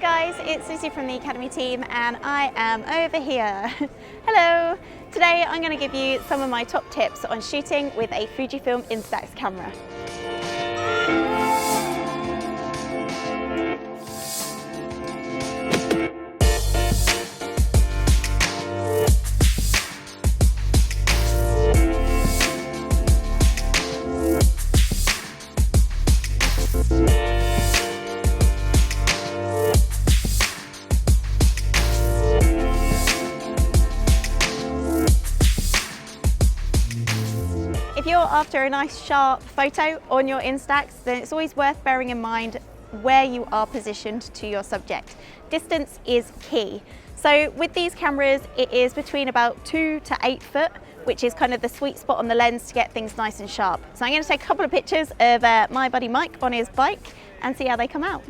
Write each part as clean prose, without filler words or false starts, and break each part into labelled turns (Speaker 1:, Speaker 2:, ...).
Speaker 1: Hi guys, it's Lizzie from the Academy team and I am over here. Hello! Today I'm going to give you some of my top tips on shooting with a Fujifilm Instax camera. If you're after a nice sharp photo on your Instax, then it's always worth bearing in mind where you are positioned to your subject. Distance is key. So with these cameras, it is between about 2 to 8 foot, which is kind of the sweet spot on the lens to get things nice and sharp. So I'm going to take a couple of pictures of my buddy Mike on his bike and see how they come out.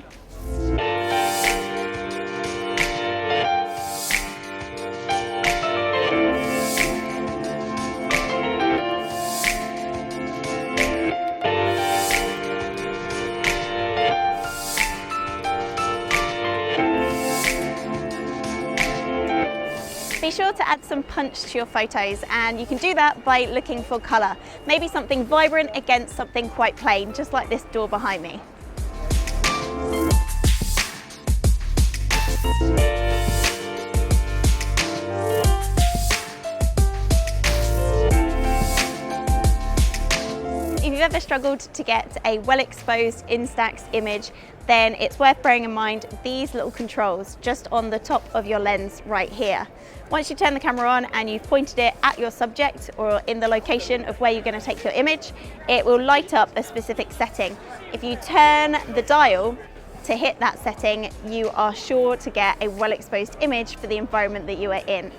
Speaker 1: Be sure to add some punch to your photos, and you can do that by looking for colour. Maybe something vibrant against something quite plain, just like this door behind me. If you've ever struggled to get a well-exposed Instax image, then it's worth bearing in mind these little controls just on the top of your lens right here. Once you turn the camera on and you've pointed it at your subject or in the location of where you're going to take your image, it will light up a specific setting. If you turn the dial to hit that setting, you are sure to get a well-exposed image for the environment that you are in.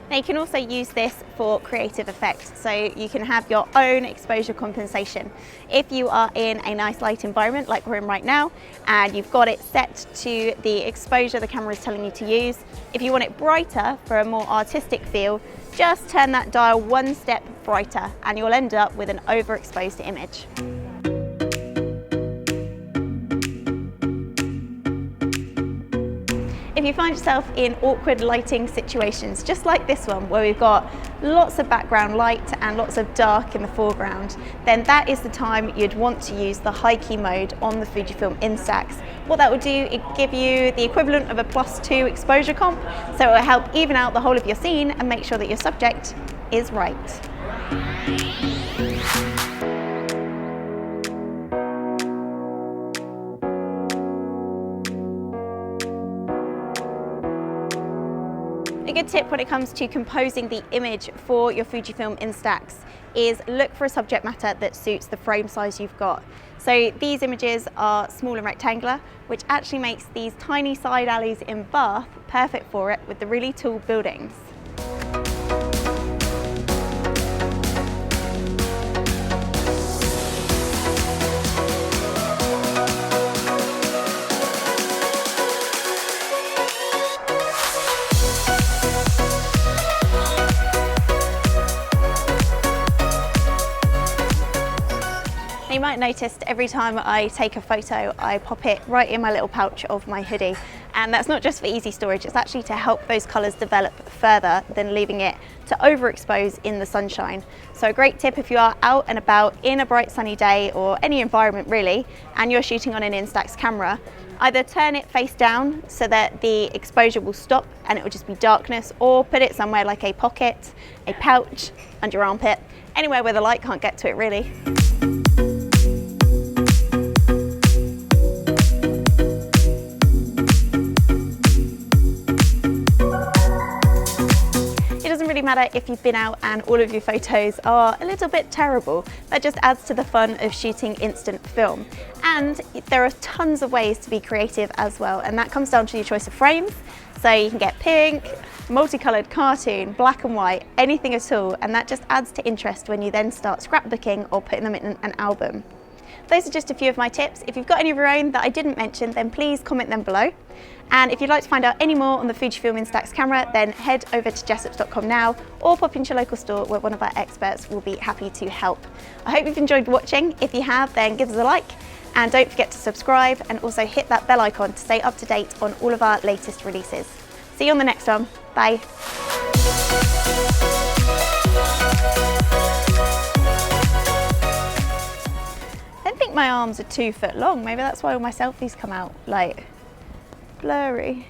Speaker 1: Now you can also use this for creative effects, so you can have your own exposure compensation. If you are in a nice light environment like we're in right now, and you've got it set to the exposure the camera is telling you to use, if you want it brighter for a more artistic feel, just turn that dial one step brighter and you'll end up with an overexposed image. If you find yourself in awkward lighting situations, just like this one, where we've got lots of background light and lots of dark in the foreground, then that is the time you'd want to use the high key mode on the Fujifilm Instax. What that will do, it give you the equivalent of a +2 exposure comp, so it will help even out the whole of your scene and make sure that your subject is right. A good tip when it comes to composing the image for your Fujifilm Instax is look for a subject matter that suits the frame size you've got. So these images are small and rectangular, which actually makes these tiny side alleys in Bath perfect for it with the really tall buildings. You might notice every time I take a photo, I pop it right in my little pouch of my hoodie. And that's not just for easy storage, it's actually to help those colours develop further than leaving it to overexpose in the sunshine. So a great tip if you are out and about in a bright sunny day or any environment really, and you're shooting on an Instax camera, either turn it face down so that the exposure will stop and it will just be darkness, or put it somewhere like a pocket, a pouch, under your armpit, anywhere where the light can't get to it really. It doesn't really matter if you've been out and all of your photos are a little bit terrible. That just adds to the fun of shooting instant film. And there are tons of ways to be creative as well, and that comes down to your choice of frames. So you can get pink, multicolored, cartoon, black and white, anything at all, and that just adds to interest when you then start scrapbooking or putting them in an album. Those are just a few of my tips. If you've got any of your own that I didn't mention, then please comment them below. And if you'd like to find out any more on the Fujifilm Instax camera, then head over to jessops.com now, or pop into your local store where one of our experts will be happy to help. I hope you've enjoyed watching. If you have, then give us a like, And don't forget to subscribe and also hit that bell icon to stay up to date on all of our latest releases. See you on the next one. Bye. I don't think my arms are 2 foot long. Maybe that's why all my selfies come out like blurry.